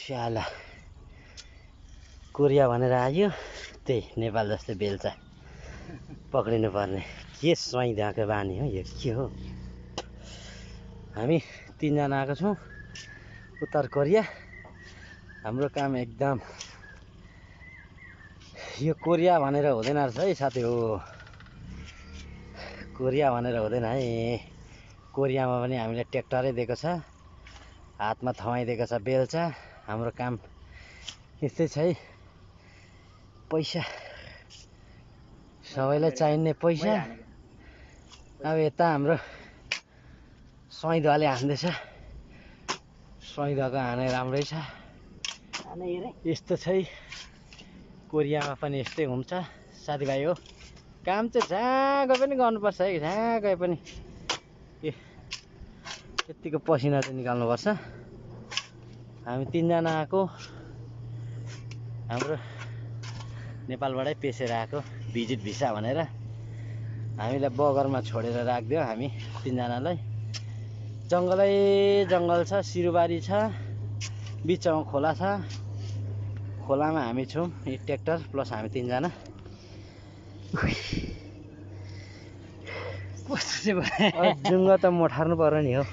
स्याला Korea भनेर आयो त्यही नेपाल जस्तै बेल्चा पक्रिनु पर्ने के स्वाइँदाको बानी हो यो के हो हामी 3 जना आएको छौँ उत्तर कोरिया हाम्रो काम एकदम यो कोरिया भनेर हुँदैन रहेछ है साथी हो कोरिया भनेर हुँदैन है कोरियामा पनि हामीले ट्र्याक्टरै दिएको छ हातमा थमाइदिएको छ बेल्चा हाम्रो काम यस्तै छ है पैसा सबैलाई चाहिने पैसा अब यता हाम्रो स्वाइँदाले हान्दैछ स्वाइँदाको हाने राम्रै छ यस्तो छ है कोरियामा पनि यस्तै हुन्छ साथीभाइ हो काम चाहिँ जहाँ गए पनि गर्नुपर्छ है जहाँ गए पनि यतिको पसिना चाहिँ निकाल्नुपर्छ हामी 3 जना आएको हाम्रो नेपालबाटै पेसेर आएको भिजिट भिसा भनेर हामीलाई बगरमा छोडेर राखिदियो हामी 3 जनालाई जङ्गलै जङ्गल छ सिरुबारी छ बिचमा खोला छ खोलामा हामी छौँ यो ट्र्याक्टर प्लस हामी 3 जना जुङ्गा त मठार्नु पर्यो नि हो